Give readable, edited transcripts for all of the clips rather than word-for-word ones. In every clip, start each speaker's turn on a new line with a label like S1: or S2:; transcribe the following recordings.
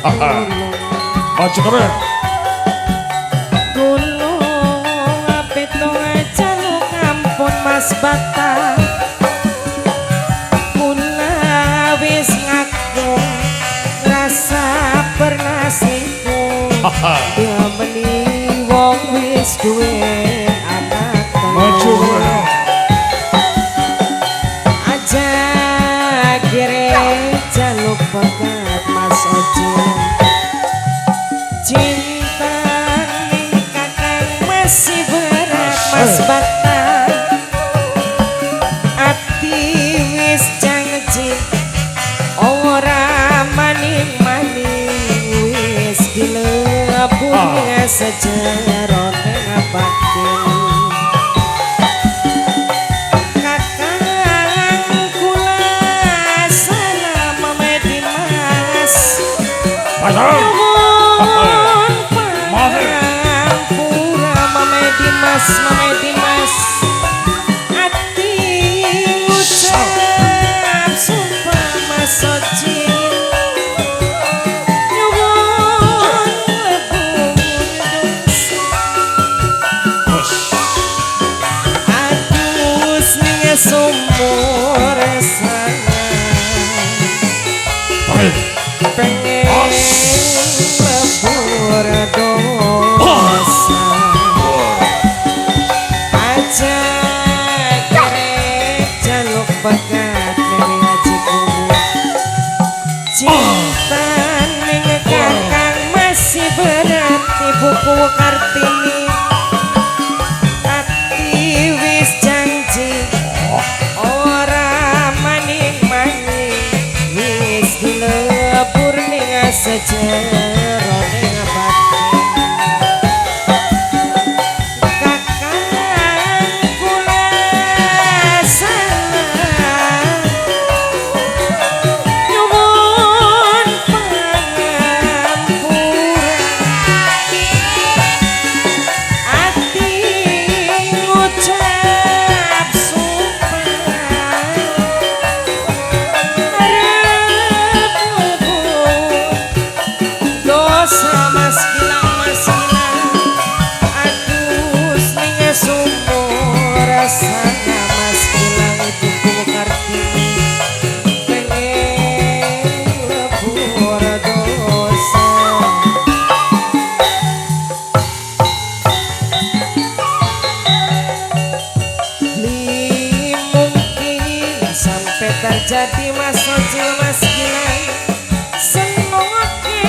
S1: Maju keren.
S2: Tulung apitong jaluk ampun Mas Bata. Kula wis ngaku rasa bernasibku. Ya meni wong wis duwe anak.
S1: Maju keren.
S2: Aja kire jaluk bakat Mas Ojo. Cinta ning kakang masih berat Mas Bata. Ati wis janji ora maning-maning wis dilebur sejarah ning batin. Mama Dimas, ati ucap sumpah Mas Oji. Nyuwun lebur dosa. Adus ning sumur sana. Pengen lebur dosa. Bakat Nenek Haji Kumu. Cinta ning kakang masih berat Ibuku Kartini. Ati wis janji ora maning-maning wis dilebur ning sejarah ning batin. Terjadi Mas Oji Mas Gilang senenge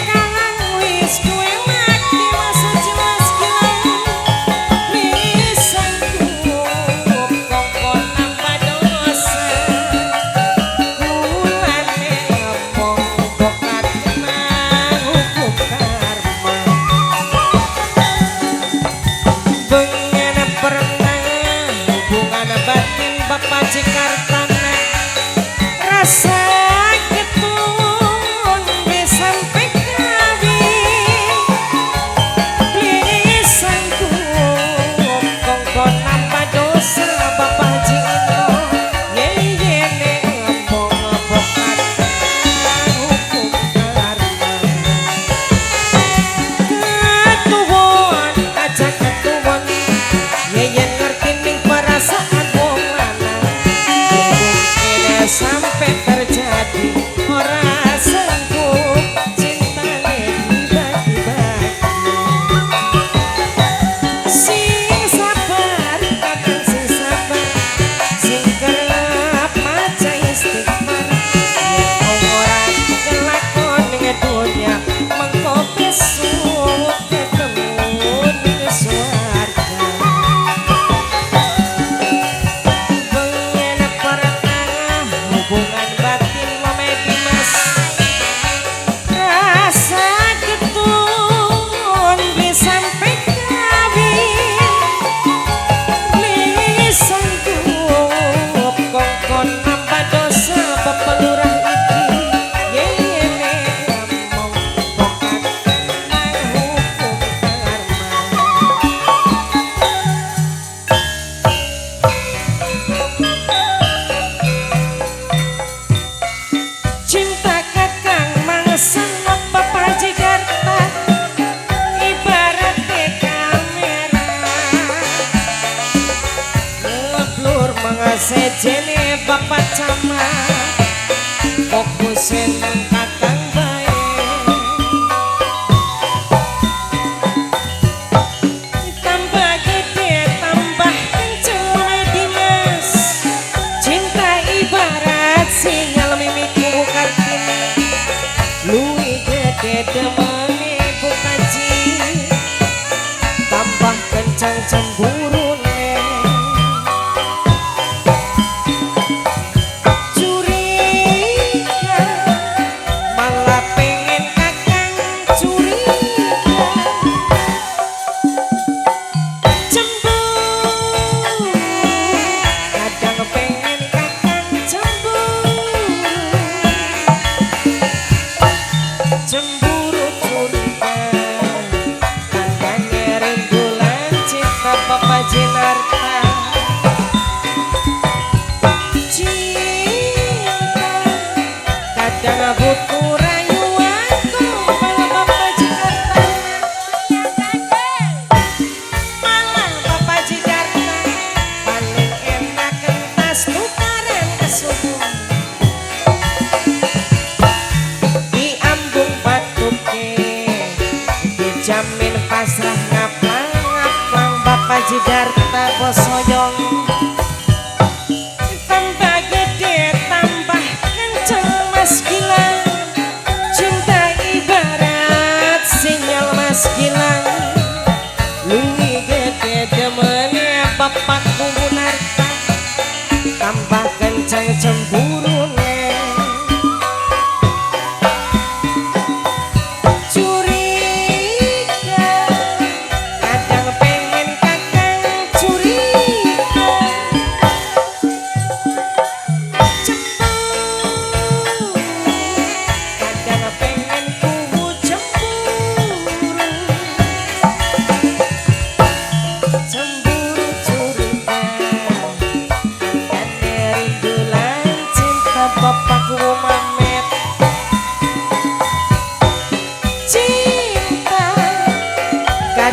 S2: kalang wis duwe mati Mas Oji Mas Gilang bisa cukup kok nambah dosa kulane ngomong bokat nang hukum karma bengen pernah hubungan batin Bapak Jakarta rasa ketun bisa sampai kawin lisan tuh kongkon nambah dosa Bapak Jino ye ngomong bokat hukum karma ketuwon aja ketuwon ye ngerti ning perasaan wong lanang sejene bapak camat fokusin kakang bae tambah gede tambah kenceng dimas cinta ibarat sinyal mimiku kartini luwih gede demene bukaji tambah kenceng cemburu cemburu curiga tandanya rindulan cinta Bapak Jinarta cinta kadang butuh rayuanku malah Bapak Jinarta malah Bapak Jinarta paling enak kentas tukaran kesubuh jamin pasrah ngaplang Bapak Jidarta Bosoyong tambah gede tambah kenceng mas Gilang cinta ibarat sinyal mas Gilang luwih gede demene Bapak Munarta tambah kenceng cemburune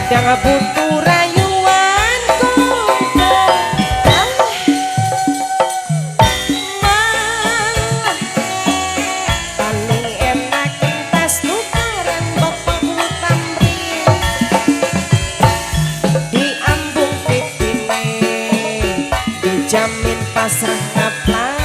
S2: kadang butuh rayuanku malah paling enak tas tukaran Bapak Tamrin diambung pipine dijamin pasrah ngaplang